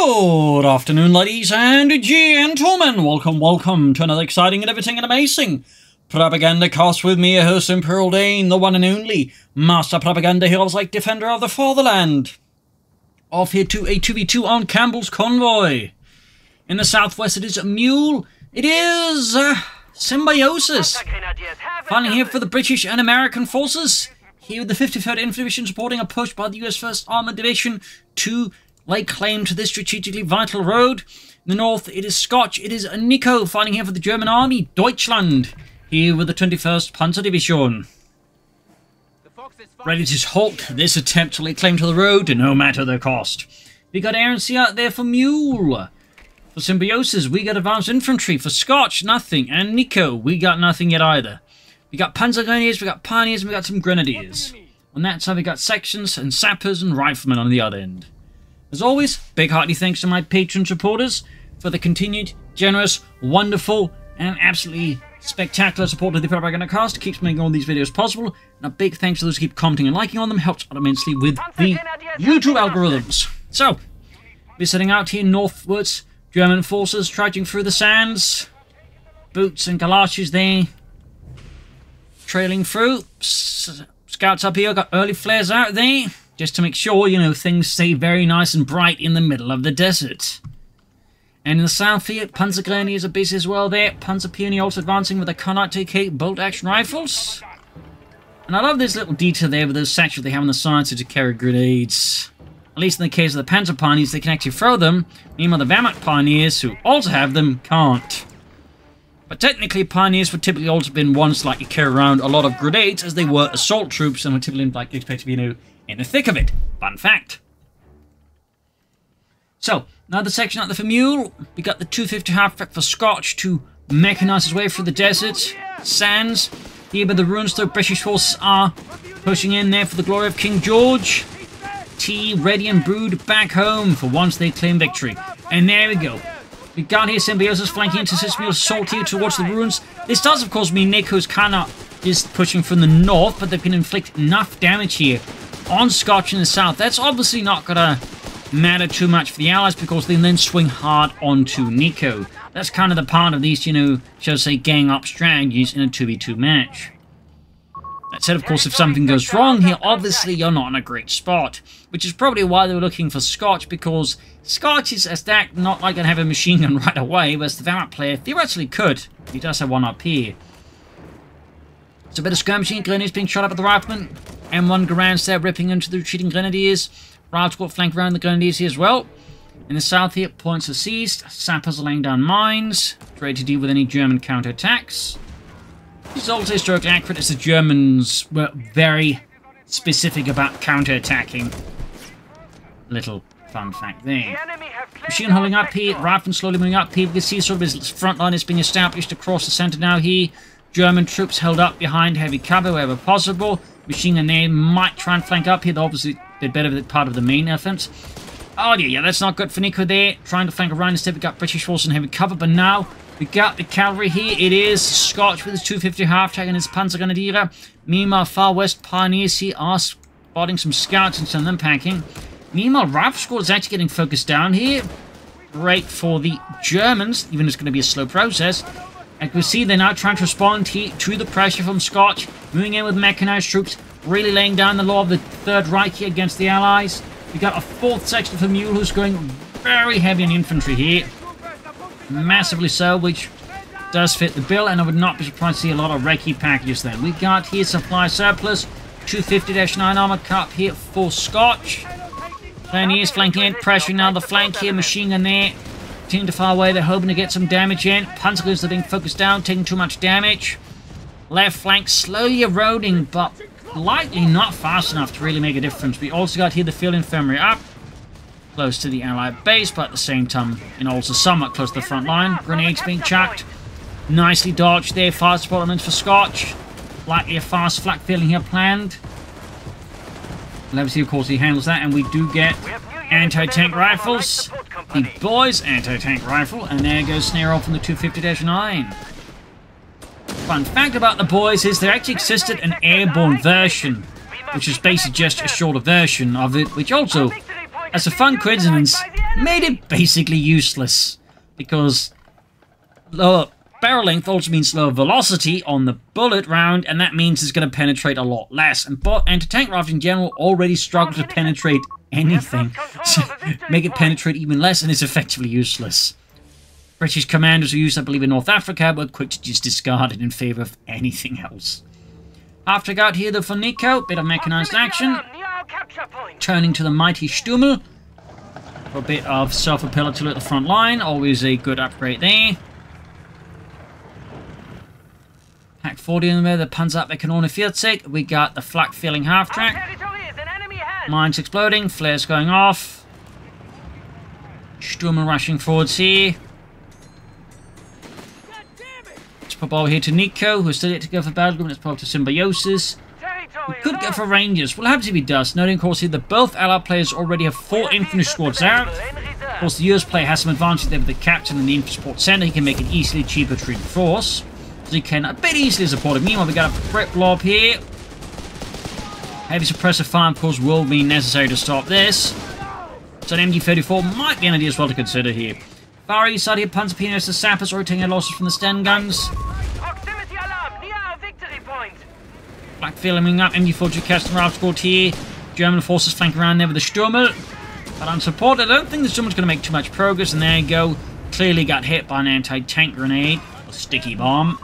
Good afternoon, ladies and gentlemen. Welcome to another exciting and everything and amazing Propagandacast with me, your host, Imperial Dane, the one and only Master Propaganda Heroes like Defender of the Fatherland. Off here to a 2v2 on Campbell's convoy. In the southwest it is Mule. It is Symbiosis. Finally here for the British and American forces. Here with the 53rd Infantry Division supporting a push by the US 1st Armored Division to lay claim to this strategically vital road. In the north, it is Scotch. It is Nicko fighting here for the German Army, Deutschland, here with the 21st Panzer Division. Ready to halt this attempt to lay claim to the road, no matter the cost. We got Air&Sea out there for Mule. For Symbiosis, we got Advanced Infantry. For Scotch, nothing. And Nicko, we got nothing yet either. We got Panzer Grenadiers, we got Pioneers, and we got some Grenadiers. On that side, we got Sections and Sappers and Riflemen on the other end. As always, big hearty thanks to my Patreon supporters for the continued, generous, wonderful, and absolutely spectacular support of the Propagandacast. Keeps making all these videos possible. And a big thanks to those who keep commenting and liking on them. Helps out immensely with the YouTube algorithms. So, we're setting out here northwards. German forces trudging through the sands. Boots and galoshes there. Trailing through. Scouts up here got early flares out there. Just to make sure, you know, things stay very nice and bright in the middle of the desert. And in the south here, Panzer Grenadiers are busy as well there. Panzer Pioneer also advancing with the CoH3 bolt-action rifles. And I love this little detail there with those satchels they have on the sides to carry grenades. At least in the case of the Panzer Pioneers, they can actually throw them. Meanwhile, the Wehrmacht Pioneers, who also have them, can't. But technically, Pioneers would typically also been ones like to carry around a lot of grenades, as they were assault troops and were typically like expected to be, you know, in the thick of it. Fun fact. So, another section out there for Mule. We got the 250 halfback for Scotch to mechanize his way through the desert. Sands. Here by the ruins, the British forces are pushing in there for the glory of King George. Tea ready and brewed back home for once they claim victory. And there we go. We got here Symbiosis flanking into Mule's assault here towards the ruins. This does, of course, mean Nicko's kind of just pushing from the north, but they can inflict enough damage here on Scotch in the south. That's obviously not going to matter too much for the Allies because they then swing hard onto Nicko. That's kind of the part of these, you know, shall I say, gang up strategies in a 2v2 match. That said, of course, if something goes wrong here, obviously you're not in a great spot. Which is probably why they were looking for Scotch, because Scotch is, as DAK, not like going to have a machine gun right away, whereas the Wehrmacht player theoretically could. He does have one up here. So a bit of skirmishing, Grenadiers being shot up at the Riflemen. M1 Garands there ripping into the retreating Grenadiers. Riot Squad flank around the Grenadiers here as well. In the south here, points are seized. Sappers are laying down mines, ready to deal with any German counterattacks. This is also historically accurate as the Germans were very specific about counterattacking. Little fun fact there. Machine holding up here, Riflemen slowly moving up here. We can see sort of his front line is being established across the centre now here. German troops held up behind heavy cover wherever possible. Machine gun there might try and flank up here. They're obviously a bit better than part of the main offense. Oh yeah, that's not good for Nicko there. Trying to flank around instead. We got British forces in heavy cover, but now we got the cavalry here. It is Scotch with his 250 half-track and his Panzer Grenadier. Meanwhile, far west Pioneers here are spotting some scouts and some of them packing. Meanwhile, Rifle Squad is actually getting focused down here. Great for the Germans, even though it's going to be a slow process. And we see they're now trying to respond here to the pressure from Scotch, moving in with mechanized troops, really laying down the law of the Third Reich here against the Allies. We got a fourth section for Mule who's going very heavy on infantry here. Massively so, which does fit the bill, and I would not be surprised to see a lot of recce packages then. We got here supply surplus, 250-9 armored cup here for Scotch. Pioneers flanking in, pressuring now the flank here, machine gun there. Team to far away, they're hoping to get some damage in. Panzergrenadiers are being focused down, taking too much damage. Left flank slowly eroding, but likely not fast enough to really make a difference. We also got here the field infirmary up, close to the Allied base, but at the same time, and also somewhat close to the front line. Grenades being chucked. Nicely dodged there. Fast deployment for Scotch. Likely a fast flak filling here planned. Let's see, of course, he handles that, and we do get anti-tank rifles. The boys' anti-tank rifle, and there goes snare off from the 250-9. Fun fact about the boys is there actually existed an airborne version, which is basically just a shorter version of it, which also, as a fun coincidence, made it basically useless. Because lower barrel length also means lower velocity on the bullet round, and that means it's going to penetrate a lot less. And anti-tank rifles in general already struggle to penetrate anything. So make it penetrate even less, and it's effectively useless. British commanders who used, I believe, in North Africa were quick to just discard it in favour of anything else. After I got here, though, for Nicko, bit of mechanised action. Turning to the mighty Stummel for a bit of self-propelled to at the front line. Always a good upgrade there. Pack 40 in there, the Panzerkanone 40. We got the flak-filling half-track. Mines exploding, flares going off. Stummel rushing forwards here. Let's pop over here to Nicko, who's still yet to go for battle group. Let's pop to Symbiosis. We could go for Rangers. We'll have to be dust. Noting, of course, here that both Allied players already have 4 infantry squads out. Of course, the US player has some advantage there with the captain and the infantry support center. He can make it easily cheaper to reinforce. So he can a bit easily support it. Meanwhile, we got a prep blob here. Heavy suppressive fire, of course, will be necessary to stop this. So an MG-34 might be an idea as well to consider here. Far east side here, Panzer Pioniers, the sappers already taking losses from the Sten guns. Black filming up, MG-42 Castor outscored here. German forces flanking around there with the Stummel. But unsupported, I don't think the Stummel's going to make too much progress. And there you go. Clearly got hit by an anti-tank grenade. A sticky bomb.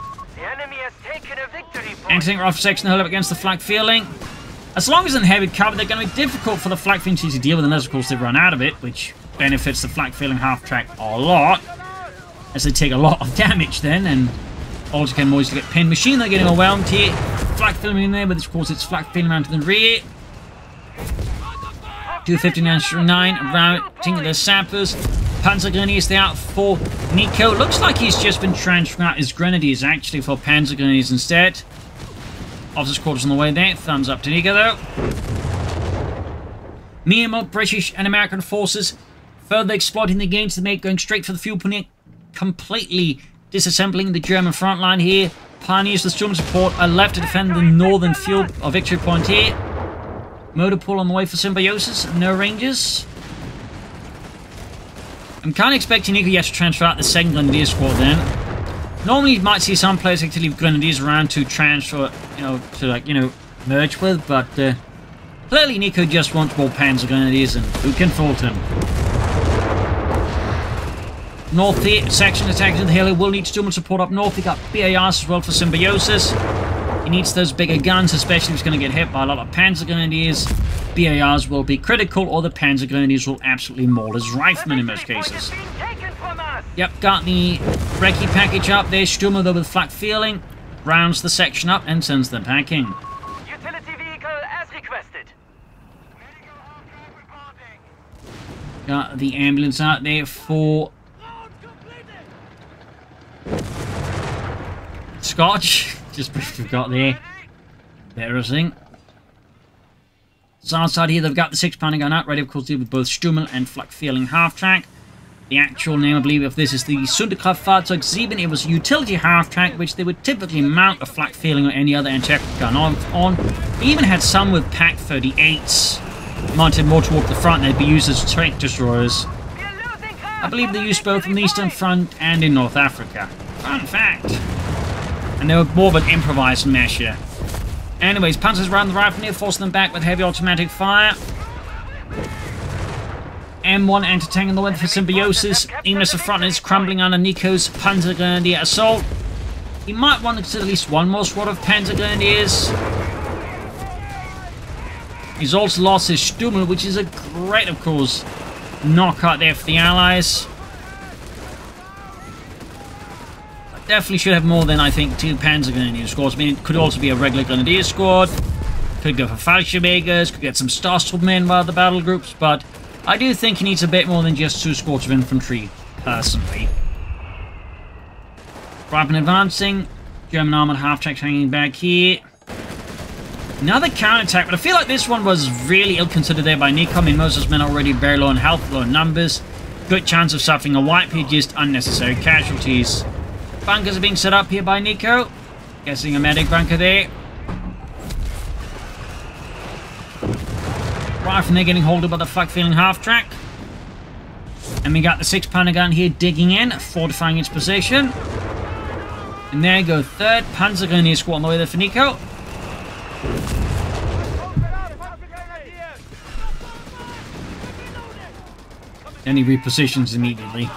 Anti-tank rifle section held up against the flak feeling. As long as in heavy cover, they're going to be difficult for the flak feeling to deal with, unless of course they've run out of it, which benefits the flak feeling half-track a lot, as they take a lot of damage then, and also can always get pinned. Machine, they're getting overwhelmed here. Flak feeling in there, but of course it's flak feeling around to the rear. 259 routing the sappers. Panzer Grenadiers, they're out for Nicko. Looks like he's just been transferring out his Grenadiers actually for Panzer Grenadiers instead. Officers' quarters on the way there. Thumbs up to Nicko though. Meanwhile, British and American forces further exploiting the gains to make, going straight for the fuel point, completely disassembling the German front line here. Pioneers with Storm support are left to defend the northern fuel or victory point here. Motor pull on the way for Symbiosis. No Rangers. I'm kind of expecting Nicko yet to transfer out the second Grenadier squad then. Normally you might see some players like to leave Grenadiers around to transfer, merge with, but clearly Nicko just wants more Panzer Grenadiers, and who can fault him? North here, section attacking the hill. He will need Stummel support up north. He got BARs as well for Symbiosis. He needs those bigger guns, especially if he's going to get hit by a lot of Panzer Grenadiers. BARs will be critical, or the Panzer Grenadiers will absolutely maul his riflemen in most cases. Yep, got the recce package up there. Stummel though with flak feeling rounds the section up and sends them packing. Utility vehicle as requested. Got the ambulance out there for Scotch. Just briefly got there. Embarrassing. So outside here, they've got the 6-pounder gun out, ready of course to deal with both Stummel and flak feeling half-track. The actual name, I believe, of this is the Sonderkraftfahrzeug 7. It was a utility half-track, which they would typically mount a flak feeling or any other anti-aircraft gun on. They even had some with Pack 38s mounted more toward the front. They'd be used as tank destroyers. I believe they used both on the Eastern Front and in North Africa. Fun fact. And they were more of an improvised measure. Anyways, Panzers around the rifle near, forcing them back with heavy automatic fire. M1 anti-tank on the way for Symbiosis. Even as the front is crumbling under Nicko's Panzer Grenadier assault. He might want to consider at least one more squad of Panzer Grenadiers. He's also lost his Stummel, which is a great, of course, knockout there for the Allies. Definitely should have more than, I think, 2 Panzer Grenadier squads. I mean, it could also be a regular Grenadier squad. Could go for Fallschirmjägers, could get some Starstruppmen by the battle groups, but I do think he needs a bit more than just 2 squads of infantry, personally. Riflemen advancing. German armored half-tracks hanging back here. Another counterattack, but I feel like this one was really ill-considered there by Nicko. I mean, most of his men are already very low in health, low in numbers. Good chance of suffering a wipe here, just unnecessary casualties. Bunkers are being set up here by Nicko. Guessing a medic bunker there. Riflemen, they're getting hold of by the flak feeling half-track. And we got the 6-pounder gun here digging in, fortifying its position. And there you go, 3rd Panzergrenadier Squad on the way there for Nicko. Then he repositions immediately.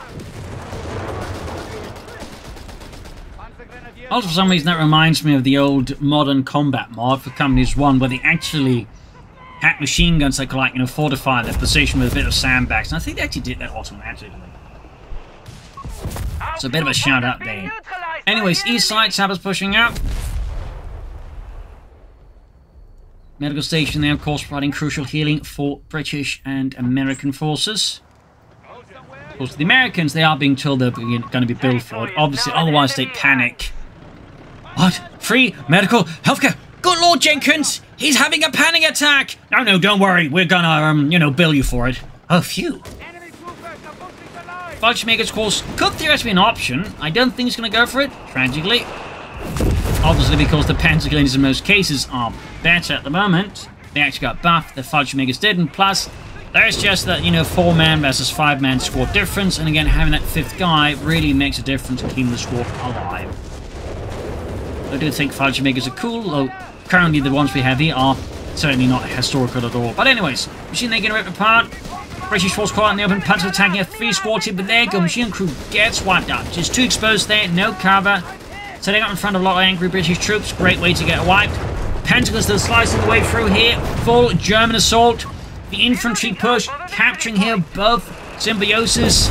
Also, for some reason, that reminds me of the old Modern Combat mod for Companies 1, where they actually had machine guns that could, like, you know, fortify their position with a bit of sandbags. And I think they actually did that automatically. So a bit of a shout out there. Anyways, east side, Sappers pushing up. Medical station there, of course, providing crucial healing for British and American forces. Of course, the Americans, they are being told they're going to be billed for it. Obviously, otherwise they panic. What? Free medical healthcare? Good Lord, Jenkins! He's having a panic attack! No, no, don't worry. We're gonna, you know, bill you for it. Oh, phew. Fallschirmjäger's course could theoretically be an option. I don't think he's going to go for it, tragically. Obviously, because the Panzergrenadiers in most cases are better at the moment. They actually got buffed, the Fallschirmjägers didn't. Plus, there's just that, you know, 4-man versus 5-man squad difference. And again, having that 5th guy really makes a difference in keeping the squad alive. I do think Fallschirmjägers are cool, though currently the ones we have here are certainly not historical at all. But anyways, machine they get ripped apart. British force caught in the open, Panzer attacking a 3-squad team, but there you go, machine crew gets wiped out. Just too exposed there, no cover. Setting up in front of a lot of angry British troops, great way to get wiped. Pentagon still slicing the way through here, full German assault. The infantry push, capturing here both Symbiosis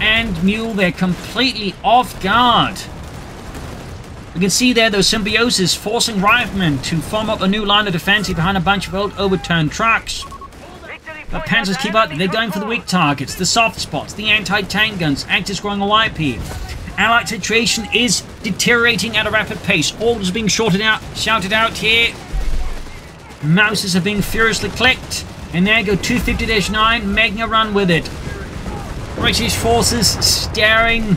and Mule. They're completely off guard. We can see there those Symbiosis forcing riflemen to form up a new line of defense behind a bunch of old overturned trucks. But Panzers keep up, they're going for the weak targets, the soft spots, the anti-tank guns, active scoring a wipe here. Allied situation is deteriorating at a rapid pace. Orders are being shouted out here. Mouses are being furiously clicked. And there you go, 250-9, making a run with it. British forces staring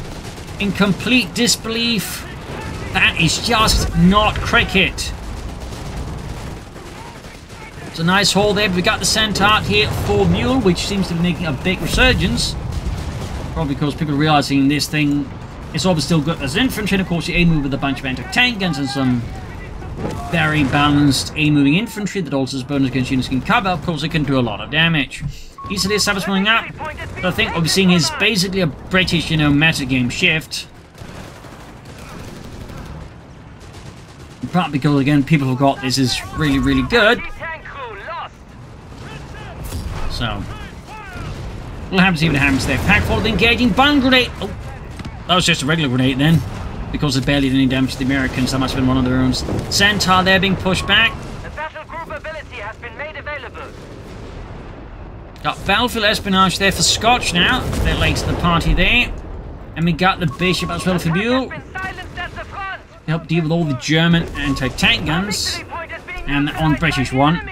in complete disbelief. That is just not cricket. It's a nice haul there, but we got the Centaur here for Mule, which seems to be making a big resurgence. Probably because people are realizing this thing is obviously still good as infantry, and of course you A-move with a bunch of anti-tank guns and some very balanced A-moving infantry that also has bonus against units can cover. Of course, it can do a lot of damage. Easily Sappers pulling up. But I think what we're seeing is basically a British, you know, metagame shift. But because, again, people forgot this is really, really good. So, we'll have to see what happens there. Pack full of engaging bomb grenade. Oh, that was just a regular grenade then. Because it barely did any damage to the Americans, that must have been one of their own. Centaur there being pushed back. The battle group ability has been made available. Got Battlefield Espionage there for Scotch now. A bit late to the party there. And we got the Bishop as well for Mule. Help deal with all the German anti-tank guns. And on British one.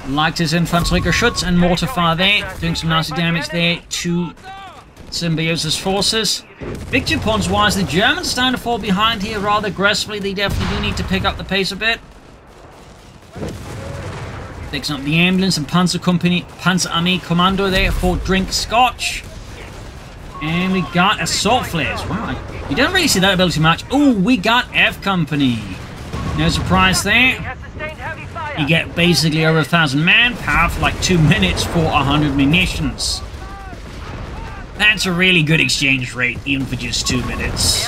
Liked his Infantry Schutz and mortar fire there, doing some nasty damage there to Symbiosis forces. Victory points wise, the Germans starting to fall behind here rather aggressively. They definitely do need to pick up the pace a bit. Fixing up the ambulance and Panzer Army Commando there for Drink Scotch. And we got assault flares. Wow, you don't really see that ability much. Oh, we got F Company. No surprise there. You get basically over 1,000 manpower for like 2 minutes for 100 munitions. That's a really good exchange rate, even for just 2 minutes.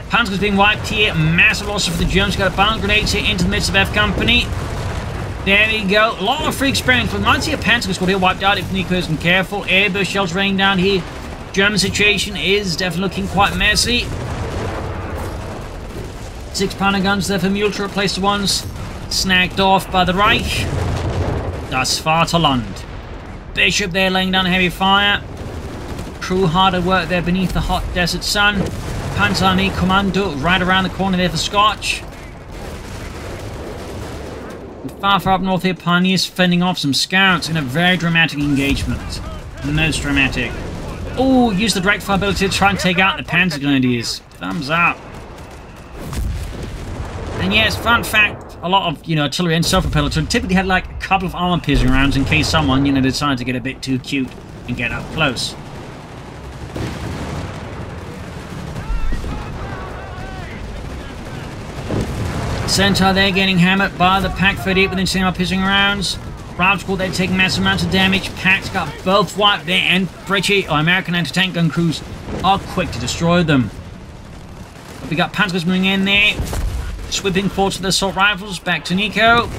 Panzer's being wiped here. Massive losses for the Germans. Got a bomb grenades here into the midst of F Company. There we go. A lot of free experience, but might see a Panzer squad here wiped out if Nicko isn't careful. Airburst shells raining down here. German situation is definitely looking quite messy. 6-pounder guns there for Mule to replace the ones snagged off by the Reich. Das Vaterland. Bishop there laying down heavy fire. Crew hard at work there beneath the hot desert sun. Panzer Army Commando right around the corner there for Scotch. Far up north here, Pioneers fending off some scouts in a very dramatic engagement. The most dramatic. Oh, use the direct fire ability to try and take out the Panzer Grenadiers. Thumbs up. And yes, fun fact, a lot of, artillery and self-propelled, so typically had like a couple of armor-piercing rounds in case someone, decided to get a bit too cute and get up close. Centaur there getting hammered by the Pack 38 with insane armor-piercing rounds. Browns Squad, they're taking massive amounts of damage. Pack's got both wiped there, and British or American anti-tank gun crews are quick to destroy them. But we got Panzers moving in there, sweeping forward to the assault rifles. Back to Nicko.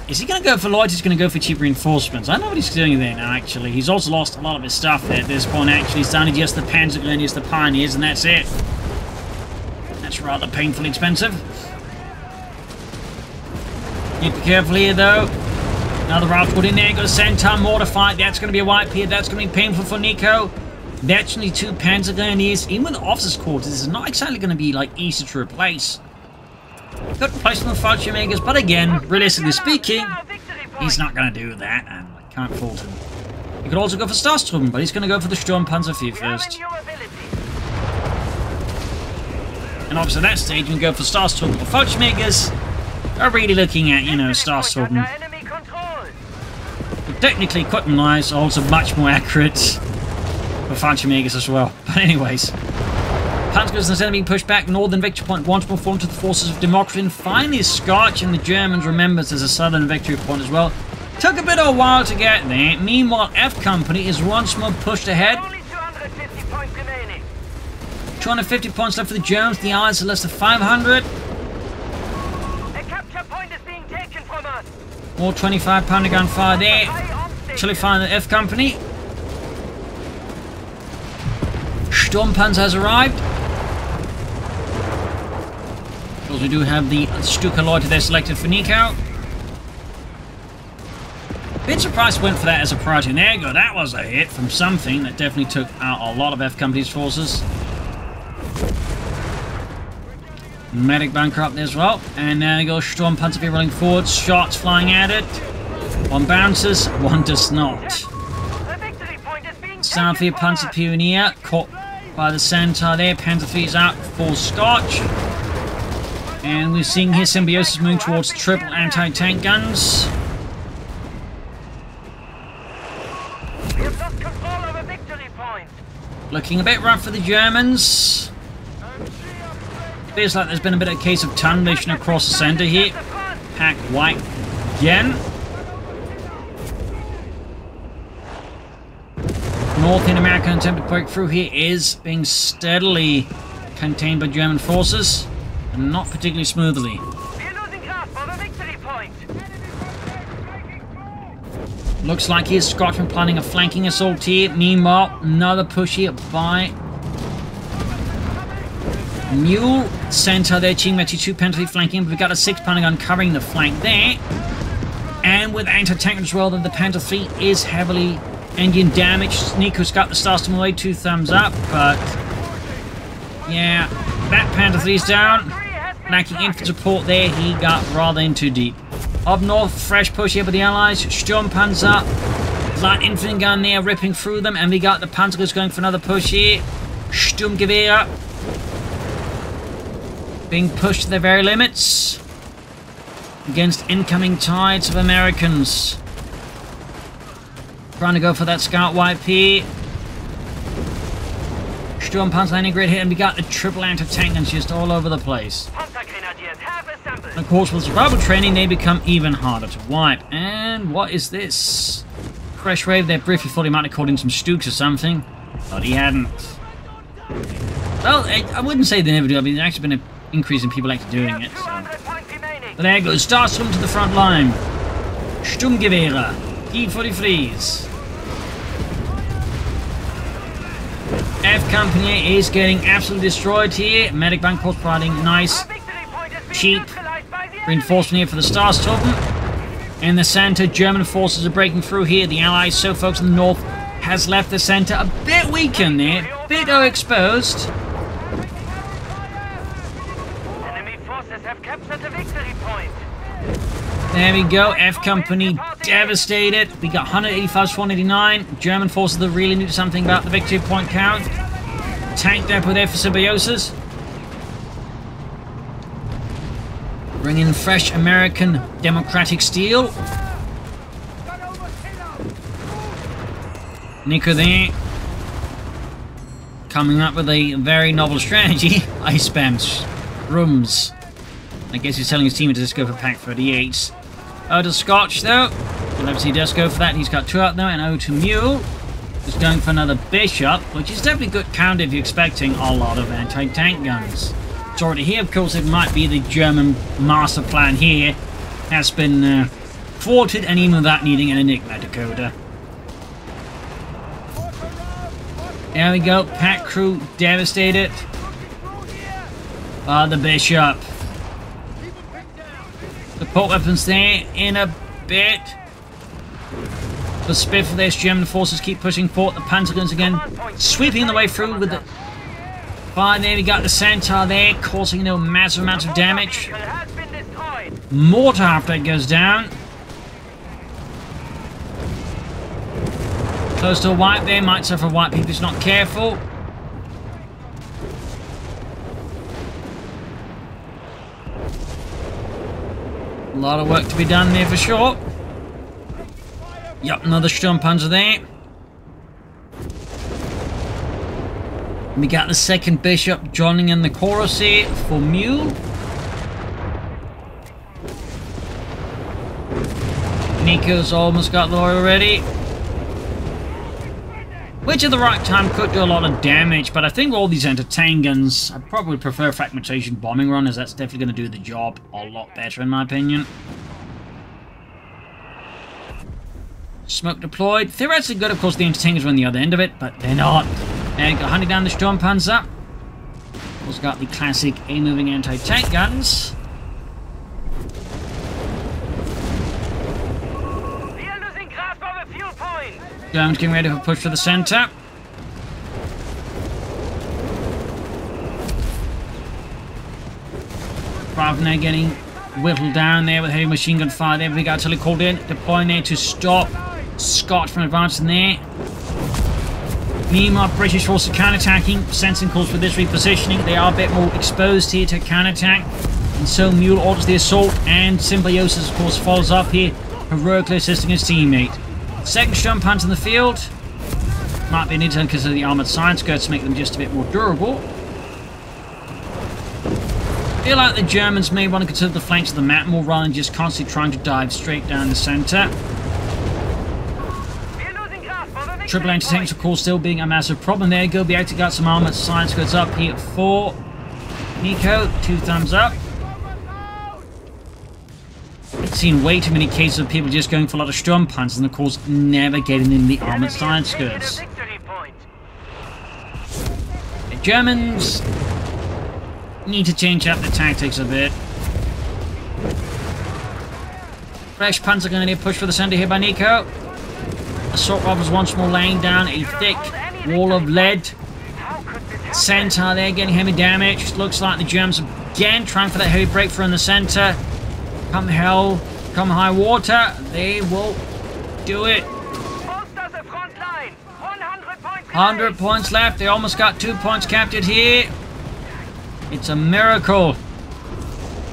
Is he going to go for Lloyd? He's going to go for cheap reinforcements. I know what he's doing there now, actually. He's also lost a lot of his stuff there at this point, actually. He's down to just the Panzer Grenadiers, the Pioneers, and that's it. That's rather painfully expensive. Need to be careful here, though. Another Ralph Wood in there. Got a Centaur mortar fight. That's going to be a wipe here. That's going to be painful for Nicko. That's only 2 Panzer Grenadiers. Even with the officers' quarters, this is not exactly going to be like easy to replace. Good replacement with Fallschirmjägers, but again, realistically speaking, he's not going to do that, and I can't fault him. He could also go for Stahlstruppen, but he's going to go for the Sturmpanzer IV first. And obviously at that stage, we can go for Stahlstruppen or Fallschirmjägers. Are really looking at, Stahlstruppen. But technically, equipment-wise, also much more accurate for Fallschirmjägers as well. But anyways. Panzers instead of being pushed back, Northern Victory Point once more formed to the forces of democracy, and finally Scotch and the Germans remembered there's a Southern Victory Point as well. Took a bit of a while to get there. Meanwhile, F Company is once more pushed ahead. Only 250 points remaining. 250 points left for the Germans. The Allies are less than 500. A capture point is being taken from us. More 25-pounder gunfire there. Chilly fire the F Company. Sturmpanzer has arrived. Of course, we do have the Stuka Leute there selected for Nicko. Bit surprised went for that as a priority. And there you go, that was a hit from something that definitely took out a lot of F Company's forces. Medic bunker up there as well. And there you go, Sturmpanzer V rolling forward, shots flying at it. One bounces, one does not. Southfield Panzer Pioneer caught by the Centaur there. Panzer III's out for Scotch. And we're seeing here Symbiosis moving towards triple anti-tank guns. We have lost control of a victory point. Looking a bit rough for the Germans. Feels like there's been a bit of a case of tunnel vision across the center here. Pack white again. North in American attempted breakthrough here is being steadily contained by German forces. And not particularly smoothly. We're losing grasp of a victory point. Looks like here's Scotland planning a flanking assault here. Meanwhile, another push here by Mule. Centaur there, Chingmeti 2 Panzer flanking, but we've got a 6-pounder gun covering the flank there. And with anti-tank as well, then the Panzer III is heavily engine damaged. Nicko's got the Starstorm away, 2 thumbs up, but yeah, that Panzer III's down. Lacking infantry support there, he got rather in too deep. Up north, fresh push here by the Allies. Sturmpanzer, light infantry gun there, ripping through them, and we got the Panzers going for another push here. Sturmgewehr being pushed to their very limits against incoming tides of Americans. Trying to go for that scout wipe here. Sturmpanzer landing great hit, and we got the triple anti-tank guns just all over the place. And of course, with survival training, they become even harder to wipe. And what is this? Fresh wave there briefly thought he might have called in some Stooks or something, but he hadn't. Well, I wouldn't say they never do. I mean, there's actually been an increase in people actually doing it. So. But there goes Starstorm to the front line. Sturmgewehre. P-43s. F Company is getting absolutely destroyed here. Medic bank force providing nice, cheap reinforcement here for the Starstorm. In the center, German forces are breaking through here. The Allies, so folks in the north, has left the center a bit weakened there, a bit overexposed. Enemy forces have captured the victory point. There we go, F Company devastated. We got 185 to 189. German forces that really knew something about the victory point count. Tank depot there for Symbiosis. Bring in fresh American democratic steel. Nicko there. Coming up with a very novel strategy. Ice spams. Rooms. I guess he's telling his team to just go for pack 38s. Oh, to Scotch though. Well, obviously he does go for that. He's got 2 out now, and to Mule. He's going for another bishop, which is definitely good counter if you're expecting a lot of anti-tank guns. It's already here, of course. It might be the German master plan here has been thwarted, and even without needing an Enigma decoder. There we go. Pack crew devastated. The bishop. Support weapons there in a bit. The spiff of these German forces keep pushing forward. The panzer guns again sweeping the way through with the fire there. We got the centaur there causing massive amounts of damage. Mortar after it goes down. Close to a wipe there. Might suffer a wipe if he's not careful. A lot of work to be done there for sure. Yep, another Sturmpanzer there. We got the second bishop joining in the chorus here for Mule. Nicko's almost got low already. Which at the right time could do a lot of damage, but I think all these anti-tank guns, I'd probably prefer fragmentation bombing run, as that's definitely going to do the job a lot better in my opinion. Smoke deployed. Theoretically good, of course, the anti-tankers are on the other end of it, but they're not. And got hunting down the Sturmpanzer. Also got the classic A-moving anti-tank guns. Germans getting ready for a push for the center. Ravner getting whittled down there with heavy machine gun fire there. Big artillery called in, deploying there to stop Scotch from advancing there. Meanwhile, British forces counter-attacking, sensing calls for this repositioning. They are a bit more exposed here to counter-attack. And so Mule orders the assault, and Symbiosis, of course, follows up here, heroically assisting his teammate. Second Sturmpanzer in the field. Might be an intel because of the armored side skirts to make them just a bit more durable. I feel like the Germans may want to consider the flanks of the map more rather than just constantly trying to dive straight down the center. Triple anti-tanks, of course, still being a massive problem. There you go. We actually got some armored side skirts up here for Nicko. 2 thumbs up. I've seen way too many cases of people just going for a lot of Sturmpanzers and, of course, never getting in the armored side skirts. The Germans need to change up the tactics a bit. Fresh Panzer going to push for the center here by Nicko. Assault rifles once more laying down a thick wall of lead. Centaur there getting heavy damage. Looks like the Germans again trying for that heavy breakthrough in the center. Come hell, come high water, they will do it. 100 points left. They almost got 2 points captured here. It's a miracle.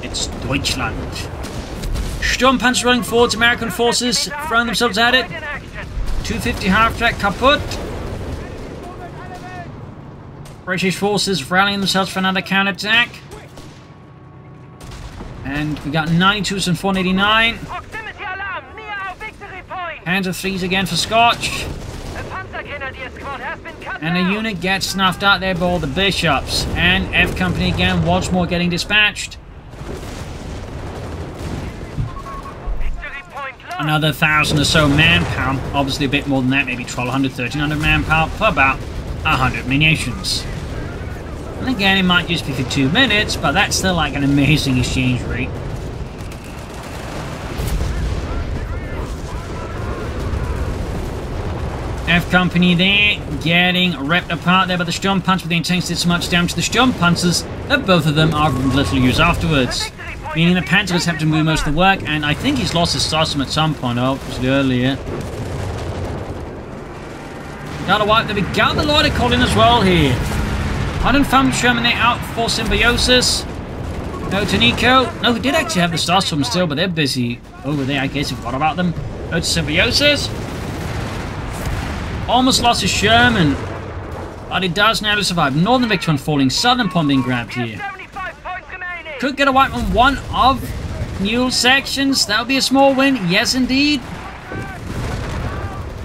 It's Deutschland. Sturmpanzer running forwards. American forces throwing themselves at it. 250 half-track kaputt. British forces rallying themselves for another counterattack. And we got 92s and 489. Hands of 3s again for Scotch. And a unit gets snuffed out there by all the bishops. And F Company again, once more getting dispatched. Another 1,000 or so manpower. Obviously a bit more than that, maybe 1,200, 1,300 manpower for about 100 munitions. And again, it might just be for 2 minutes, but that's still like an amazing exchange rate. F Company there, getting ripped apart there by the Sturmpanzer, but the intensity did so much damage to the Sturmpanzers that both of them are of little use afterwards. Meaning the Panzers have to move most of the work, and I think he's lost his Sarsum at some point, obviously earlier. Got a wipe there, we got the Loiter call in as well here. 105 Sherman there out for Symbiosis. Go to Nicko. No, we did actually have the Starstorm still, but they're busy over there. I guess we forgot about them. Go to Symbiosis. Almost lost his Sherman, but he does now to survive. Northern Victory falling, Southern Point being grabbed here. Could get a wipe on one of Mule sections. That would be a small win. Yes, indeed.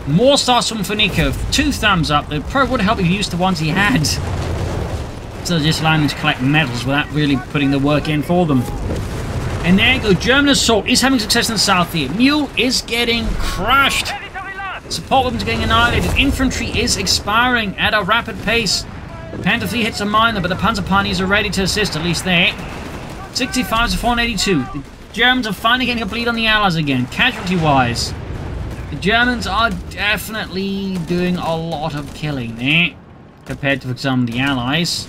More Starstorm for Nicko. 2 thumbs up. It probably would help if he used the ones he had. So just allowing them to collect medals without really putting the work in for them. And there you go. German assault is having success in the south here. Mule is getting crushed. Support weapons are getting annihilated. Infantry is expiring at a rapid pace. Panther 3 hits a miner, but the Panzer Pioneers are ready to assist, at least there. 65 to 482. The Germans are finally getting a bleed on the Allies again, casualty-wise. The Germans are definitely doing a lot of killing there, compared to, for example, the Allies.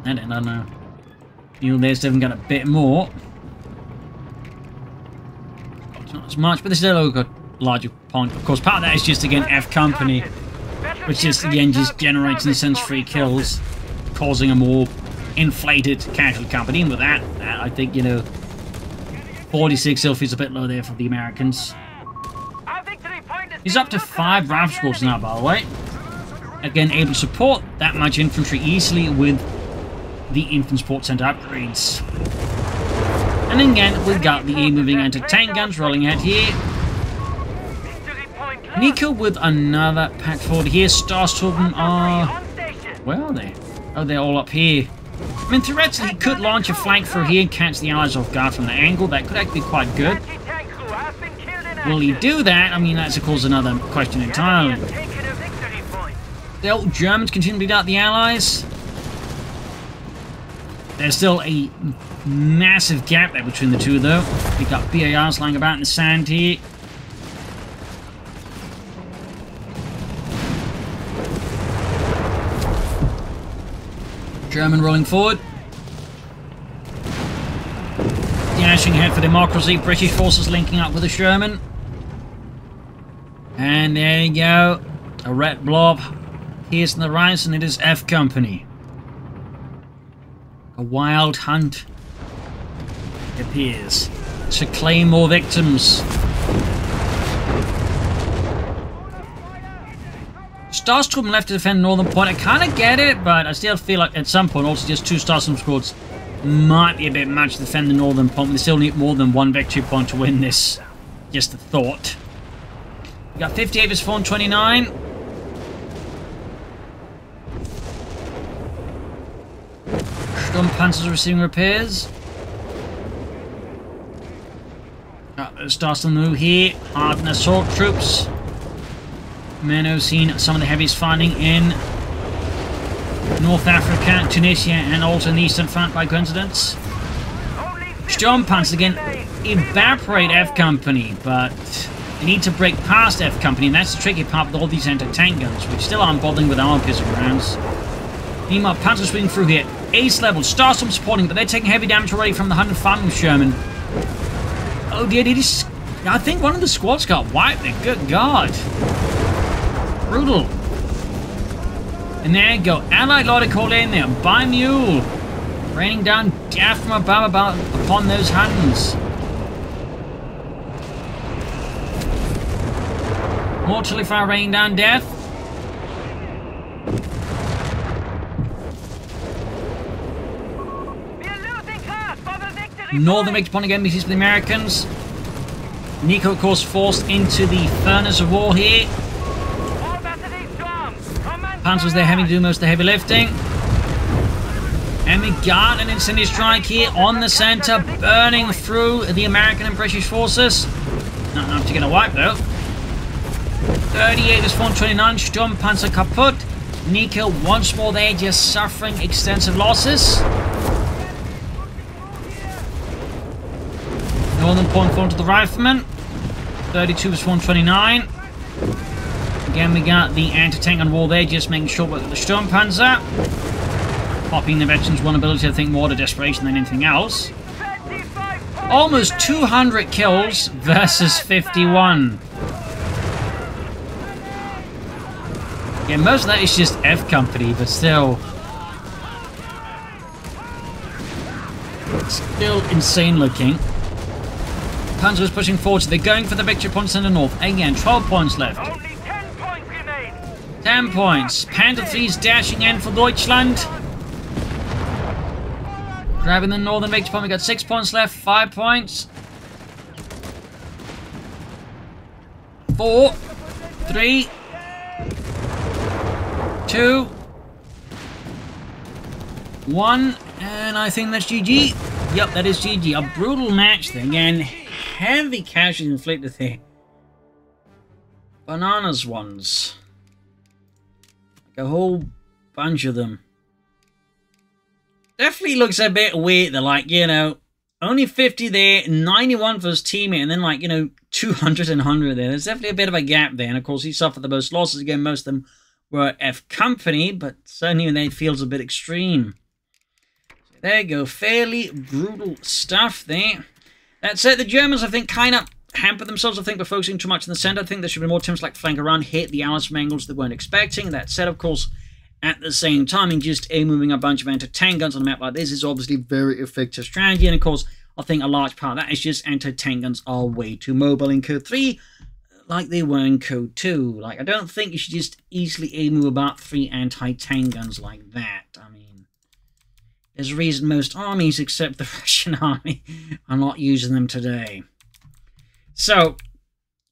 I don't know. Mule there's even got a bit more. Not as much, but there's still a larger point. Of course, part of that is just, again, F Company, which is, again, just generating sense-free kills, causing a more inflated casualty count. But even with that, I think, you know, 46 still feels a bit low there for the Americans. He's up to 5 RAF squads now, by the way. Again, able to support that much infantry easily with the Infant Support Center upgrades. And again, we've got the moving anti-tank guns rolling out here. Nicko with another pack forward here. Starstorm are... Where are they? Oh, they're all up here. I mean, theoretically, he could launch a flank through here and catch the Allies off guard from the angle. That could actually be quite good. Will he do that? I mean, that's, of course, another question entirely. Still, Germans continue to beat out the Allies. There's still a massive gap there between the two, though. We've got BARs lying about in the sand here. German rolling forward. Dashing ahead for democracy. British forces linking up with the Sherman. And there you go. A red blob. Here's on the rise, and it is F Company. A wild hunt appears to claim more victims. Starstorm left to defend Northern Point. I kind of get it, but I still feel like at some point also just 2 Starstorm squads might be a bit much to defend the Northern Point. We still need more than 1 victory point to win this. Just a thought. We got 58 vs 429. Sturmpanzers receiving repairs. Got the Starstorm move here. Hardened assault troops. Men have seen some of the heaviest fighting in North Africa, Tunisia, and also in the Eastern Front by coincidence. Sturmpanzers again evaporate F Company, but they need to break past F Company, and that's the tricky part with all these anti-tank guns, which still aren't bothering with armor piercing rounds. Meanwhile, Panzer swinging through here. Ace level, Starstorm supporting, but they're taking heavy damage already from the 105 Sherman. Oh dear, I think one of the squads got wiped there. Good God. Brutal. And there you go. Allied Lord called in there by Mule. Raining down death from above upon those Huns. Mortally fire raining down death. Northern Victory Point again because of the Americans. Nicko, of course, forced into the furnace of war here. Panzers there having to do most of the heavy lifting. And we got an incendiary strike here on the center, burning through the American and British forces. Not enough to get a wipe though. 38 is 429, Sturmpanzer kaputt. Nicko once more there, just suffering extensive losses. Northern Point falling to the riflemen. 32 is 129. Again, we got the anti-tank on wall there, just making sure with the Sturmpanzer. Popping the veterans' vulnerability, I think, more to desperation than anything else. Almost 200 kills versus 51. Yeah, most of that is just F Company, but still. Still insane looking. Panzer is pushing forward, so they're going for the victory points in the north. Again, 12 points left. Only 10 points remain. 10 points. Panther 3's dashing in for Deutschland. Grabbing the northern victory point. We got 6 points left. 5 points. 4, 3, 2, 1, and I think that's GG. Yep, that is GG. A brutal match there. Again, heavy casualties inflicted there. Bananas ones. Like a whole bunch of them. Definitely looks a bit weird. They're like, you know, only 50 there, 91 for his teammate, and then like, you know, 200 and 100 there. There's definitely a bit of a gap there. And of course, he suffered the most losses. Again, most of them were F Company, but certainly that feels a bit extreme. So there you go. Fairly brutal stuff there. That said, the Germans, I think, kind of hampered themselves. I think we're focusing too much in the center. I think there should be more attempts like flank around, hit the Allies from angles they weren't expecting. That said, of course, at the same time, just moving a bunch of anti-tank guns on a map like this is obviously very effective strategy. And of course, I think a large part of that is just anti-tank guns are way too mobile in CoH3, like they were in CoH2. Like, I don't think you should just easily move about 3 anti-tank guns like that. I mean, there's a reason most armies, except the Russian army, are not using them today. So,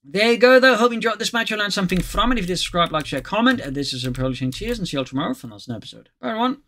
there you go, though. Hope you enjoyed this match. You learned something from it. If you did, subscribe, like, share, comment. This is Imperial Cheers, and see you all tomorrow for another episode. Bye, everyone.